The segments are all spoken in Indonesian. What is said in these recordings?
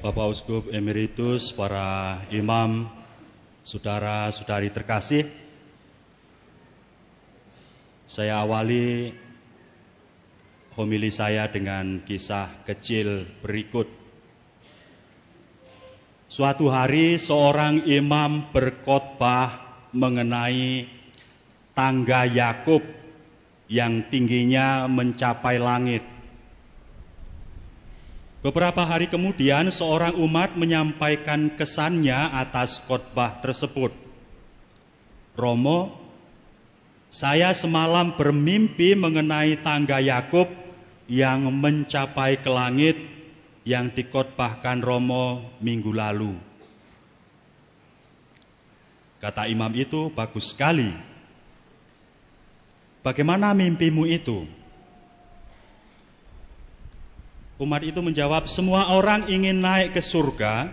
Bapak Uskup Emeritus, para imam, saudara-saudari terkasih, saya awali homili saya dengan kisah kecil berikut. Suatu hari seorang imam berkhotbah mengenai tangga Yakub yang tingginya mencapai langit. Beberapa hari kemudian seorang umat menyampaikan kesannya atas khotbah tersebut. Romo, saya semalam bermimpi mengenai tangga Yakub yang mencapai ke langit yang dikhotbahkan Romo minggu lalu. Kata imam itu, bagus sekali. Bagaimana mimpimu itu? Umat itu menjawab, semua orang ingin naik ke surga,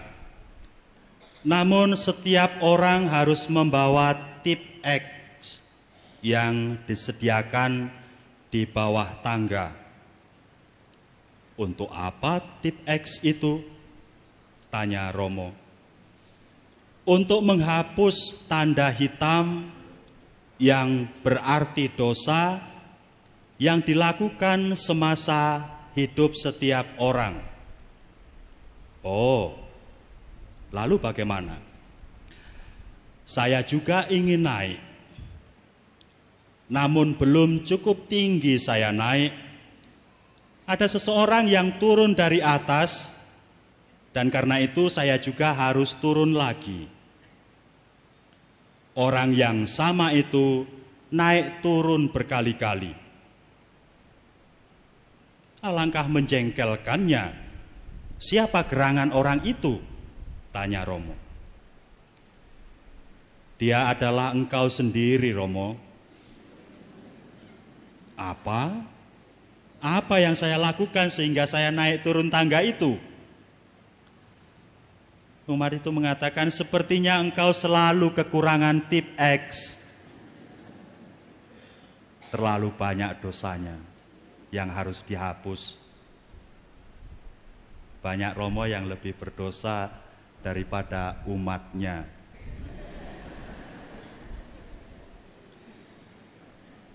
namun setiap orang harus membawa tip X yang disediakan di bawah tangga. Untuk apa tip X itu? Tanya Romo. Untuk menghapus tanda hitam yang berarti dosa yang dilakukan semasa hidup setiap orang. Oh, lalu bagaimana? Saya juga ingin naik, namun belum cukup tinggi saya naik. Ada seseorang yang turun dari atas, dan karena itu saya juga harus turun lagi. Orang yang sama itu naik turun berkali-kali. Alangkah menjengkelkannya. Siapa gerangan orang itu? Tanya Romo. Dia adalah engkau sendiri, Romo. Apa? Apa yang saya lakukan sehingga saya naik turun tangga itu? Umat itu mengatakan, sepertinya engkau selalu kekurangan tip X. Terlalu banyak dosanya yang harus dihapus. Banyak Romo yang lebih berdosa daripada umatnya.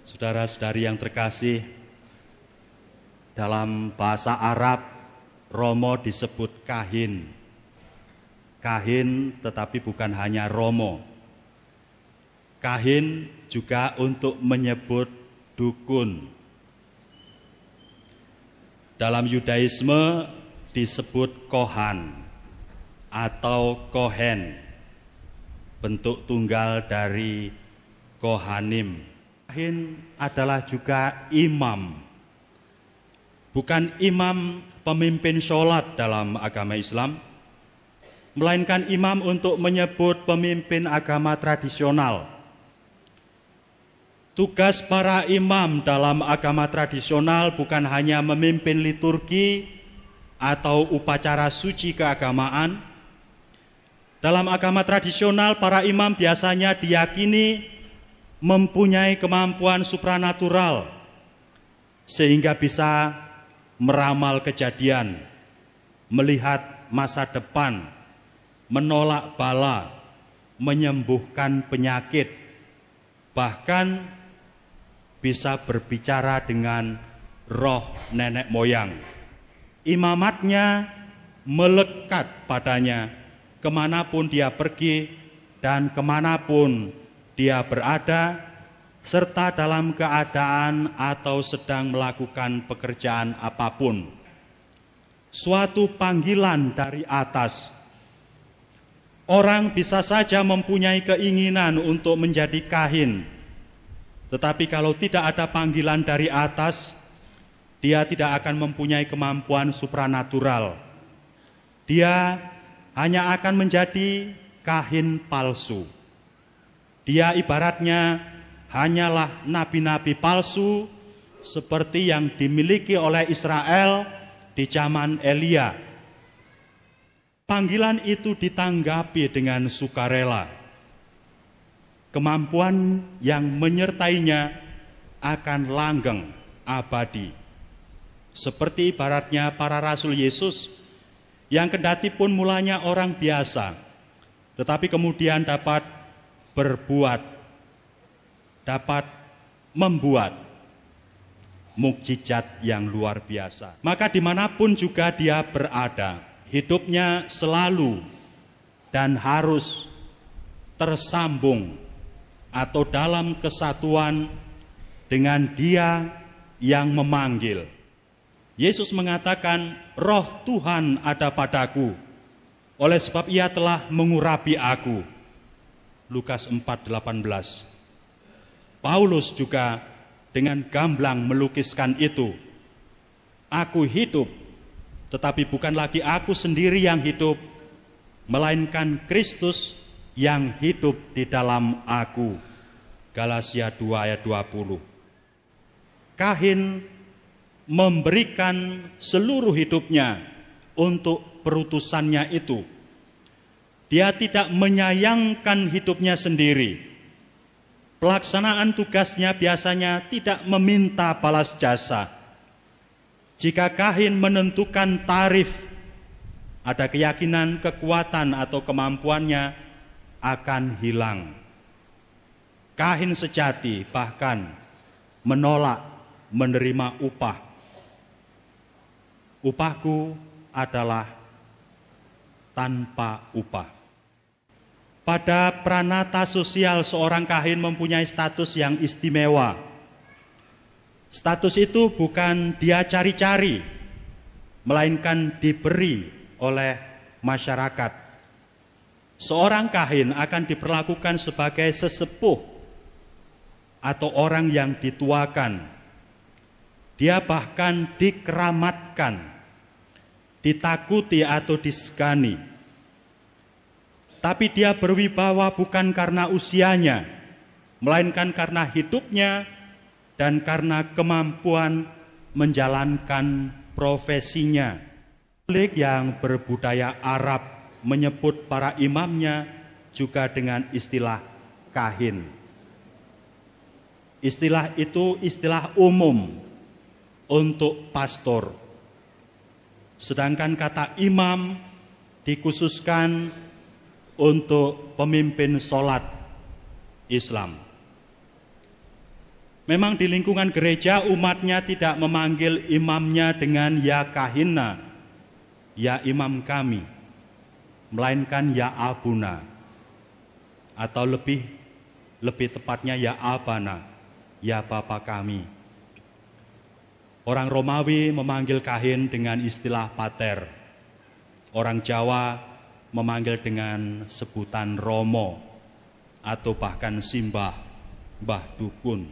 Saudara-saudari yang terkasih, dalam bahasa Arab, Romo disebut kahin. Kahin tetapi bukan hanya Romo. Kahin juga untuk menyebut dukun. Dalam Yudaisme disebut kohan atau kohen, bentuk tunggal dari kohanim. Kahin adalah juga imam, bukan imam pemimpin sholat dalam agama Islam, melainkan imam untuk menyebut pemimpin agama tradisional. Tugas para imam dalam agama tradisional bukan hanya memimpin liturgi atau upacara suci keagamaan. Dalam agama tradisional, para imam biasanya diyakini mempunyai kemampuan supranatural sehingga bisa meramal kejadian, melihat masa depan, menolak bala, menyembuhkan penyakit, bahkan bisa berbicara dengan roh nenek moyang. Imamatnya melekat padanya kemanapun dia pergi dan kemanapun dia berada, serta dalam keadaan atau sedang melakukan pekerjaan apapun. Suatu panggilan dari atas. Orang bisa saja mempunyai keinginan untuk menjadi kahin, tetapi kalau tidak ada panggilan dari atas, dia tidak akan mempunyai kemampuan supranatural. Dia hanya akan menjadi kahin palsu. Dia ibaratnya hanyalah nabi-nabi palsu seperti yang dimiliki oleh Israel di zaman Elia. Panggilan itu ditanggapi dengan sukarela. Kemampuan yang menyertainya akan langgeng abadi. Seperti ibaratnya para rasul Yesus yang kendati pun mulanya orang biasa, tetapi kemudian dapat berbuat, dapat membuat mukjizat yang luar biasa. Maka dimanapun juga dia berada, hidupnya selalu dan harus tersambung atau dalam kesatuan dengan Dia yang memanggil. Yesus mengatakan, Roh Tuhan ada padaku, oleh sebab Ia telah mengurapi aku. Lukas 4:18. Paulus juga dengan gamblang melukiskan itu. Aku hidup, tetapi bukan lagi aku sendiri yang hidup, melainkan Kristus yang hidup di dalam aku. Galatia 2:20. Kahin memberikan seluruh hidupnya untuk perutusannya itu. Dia tidak menyayangkan hidupnya sendiri. Pelaksanaan tugasnya biasanya tidak meminta balas jasa. Jika kahin menentukan tarif, ada keyakinan kekuatan atau kemampuannya akan hilang. Kahin sejati bahkan menolak menerima upah. Upahku adalah tanpa upah. Pada pranata sosial seorang kahin mempunyai status yang istimewa. Status itu bukan dia cari-cari, melainkan diberi oleh masyarakat. Seorang kahin akan diperlakukan sebagai sesepuh atau orang yang dituakan. Dia bahkan dikeramatkan, ditakuti atau disegani. Tapi dia berwibawa bukan karena usianya, melainkan karena hidupnya dan karena kemampuan menjalankan profesinya. Katolik yang berbudaya Arab menyebut para imamnya juga dengan istilah kahin. Istilah itu istilah umum untuk pastor. Sedangkan kata imam dikhususkan untuk pemimpin sholat Islam. Memang di lingkungan gereja umatnya tidak memanggil imamnya dengan ya kahina, ya imam kami, melainkan ya abuna, atau lebih tepatnya ya abana, ya bapa kami. Orang Romawi memanggil kahin dengan istilah pater. Orang Jawa memanggil dengan sebutan romo atau bahkan simbah, mbah dukun.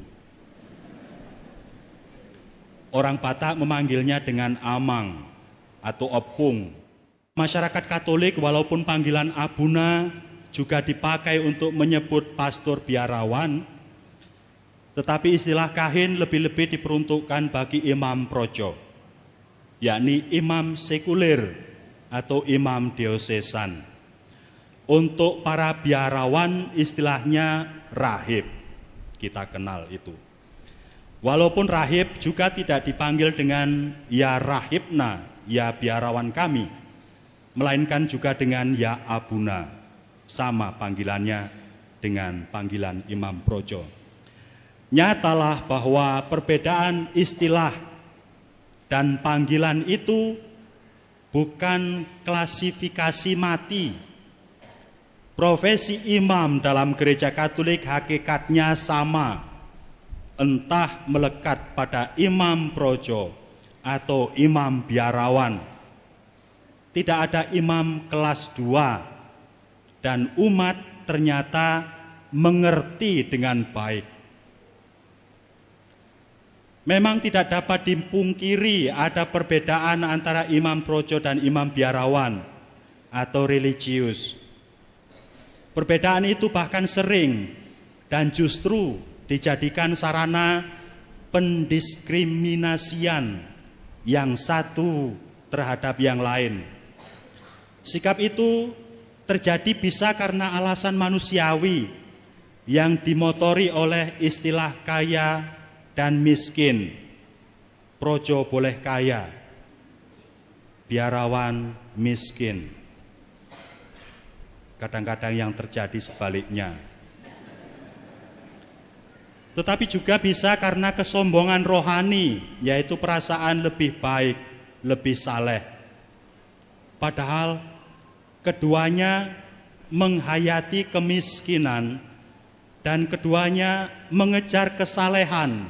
Orang Batak memanggilnya dengan amang atau opung. Masyarakat Katolik walaupun panggilan abuna juga dipakai untuk menyebut pastor biarawan, tetapi istilah kahin lebih-lebih diperuntukkan bagi imam projo, yakni imam sekuler atau imam diosesan. Untuk para biarawan istilahnya rahib, kita kenal itu. Walaupun rahib juga tidak dipanggil dengan ya rahibna, ya biarawan kami, melainkan juga dengan ya abuna, sama panggilannya dengan panggilan imam projo. Nyatalah bahwa perbedaan istilah dan panggilan itu bukan klasifikasi mati. Profesi imam dalam gereja Katolik hakikatnya sama, entah melekat pada imam projo atau imam biarawan. Tidak ada imam kelas 2 dan umat ternyata mengerti dengan baik. Memang tidak dapat dipungkiri ada perbedaan antara imam projo dan imam biarawan atau religius. Perbedaan itu bahkan sering dan justru dijadikan sarana pendiskriminasian yang satu terhadap yang lain. Sikap itu terjadi bisa karena alasan manusiawi yang dimotori oleh istilah kaya dan miskin. Projo boleh kaya, biarawan miskin. Kadang-kadang yang terjadi sebaliknya. Tetapi juga bisa karena kesombongan rohani, yaitu perasaan lebih baik, lebih saleh. Padahal keduanya menghayati kemiskinan dan keduanya mengejar kesalehan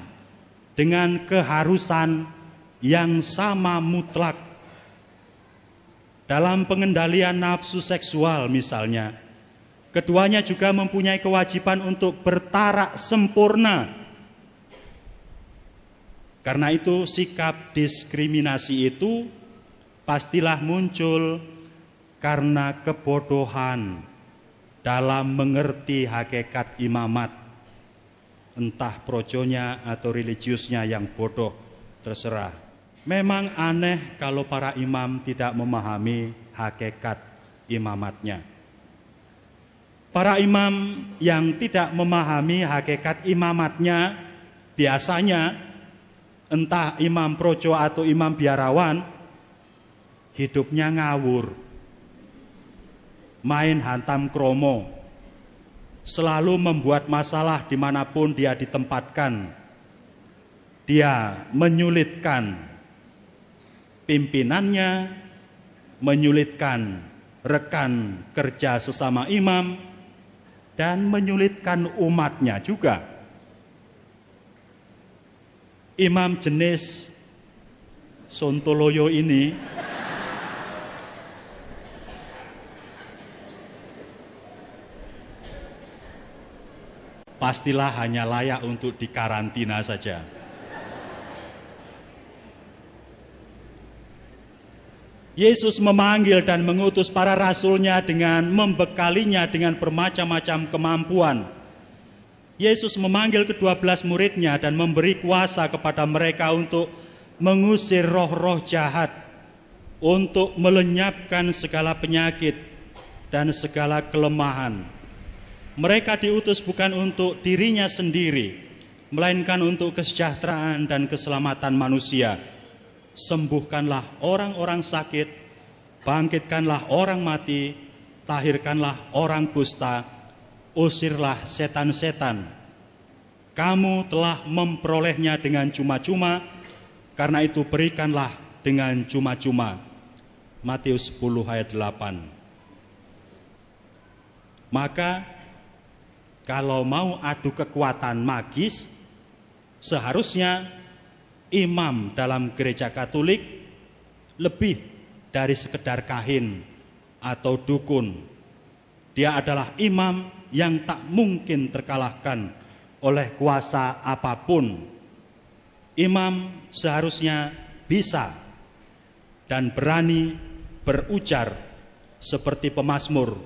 dengan keharusan yang sama mutlak. Dalam pengendalian nafsu seksual misalnya, keduanya juga mempunyai kewajiban untuk bertarak sempurna. Karena itu sikap diskriminasi itu pastilah muncul karena kebodohan dalam mengerti hakikat imamat. Entah projonya atau religiusnya yang bodoh, terserah. Memang aneh kalau para imam tidak memahami hakikat imamatnya. Para imam yang tidak memahami hakikat imamatnya biasanya entah imam projo atau imam biarawan hidupnya ngawur, main hantam kromo, selalu membuat masalah dimanapun dia ditempatkan. Dia menyulitkan pimpinannya, menyulitkan rekan kerja sesama imam, dan menyulitkan umatnya juga. Imam jenis Sontoloyo ini pastilah hanya layak untuk dikarantina saja. Yesus memanggil dan mengutus para rasulnya dengan membekalinya dengan bermacam-macam kemampuan. Yesus memanggil ke-12 muridnya dan memberi kuasa kepada mereka untuk mengusir roh-roh jahat, untuk melenyapkan segala penyakit dan segala kelemahan. Mereka diutus bukan untuk dirinya sendiri, melainkan untuk kesejahteraan dan keselamatan manusia. Sembuhkanlah orang-orang sakit, bangkitkanlah orang mati, tahirkanlah orang kusta, usirlah setan-setan. Kamu telah memperolehnya dengan cuma-cuma, karena itu berikanlah dengan cuma-cuma. Matius 10 ayat 8. Maka kalau mau adu kekuatan magis, seharusnya imam dalam gereja Katolik lebih dari sekedar kahin atau dukun. Dia adalah imam yang tak mungkin terkalahkan oleh kuasa apapun. Imam seharusnya bisa dan berani berujar seperti pemazmur,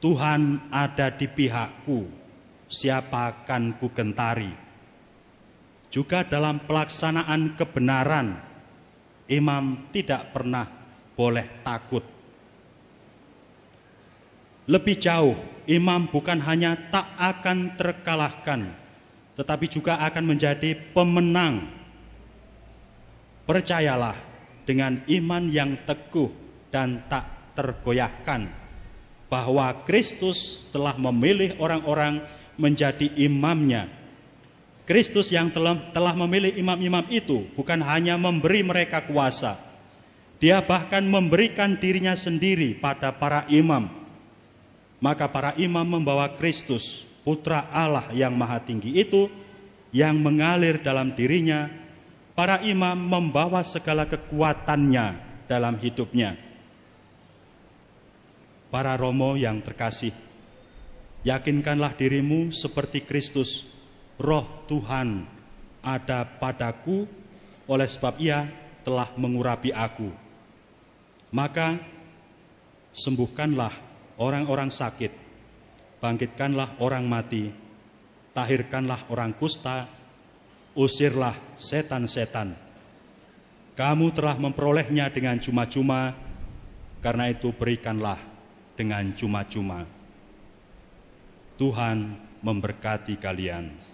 Tuhan ada di pihakku, siapa akan ku gentari. Juga dalam pelaksanaan kebenaran, imam tidak pernah boleh takut. Lebih jauh, imam bukan hanya tak akan terkalahkan, tetapi juga akan menjadi pemenang. Percayalah, dengan iman yang teguh dan tak tergoyahkan, bahwa Kristus telah memilih orang-orang menjadi imamnya. Kristus yang telah memilih imam-imam itu bukan hanya memberi mereka kuasa, dia bahkan memberikan dirinya sendiri pada para imam. Maka para imam membawa Kristus, Putra Allah yang Maha Tinggi itu, yang mengalir dalam dirinya. Para imam membawa segala kekuatannya dalam hidupnya. Para romo yang terkasih, yakinkanlah dirimu seperti Kristus. Roh Tuhan ada padaku, oleh sebab Ia telah mengurapi aku. Maka sembuhkanlah orang-orang sakit, bangkitkanlah orang mati, tahirkanlah orang kusta, usirlah setan-setan. Kamu telah memperolehnya dengan cuma-cuma, karena itu berikanlah dengan cuma-cuma. Tuhan memberkati kalian.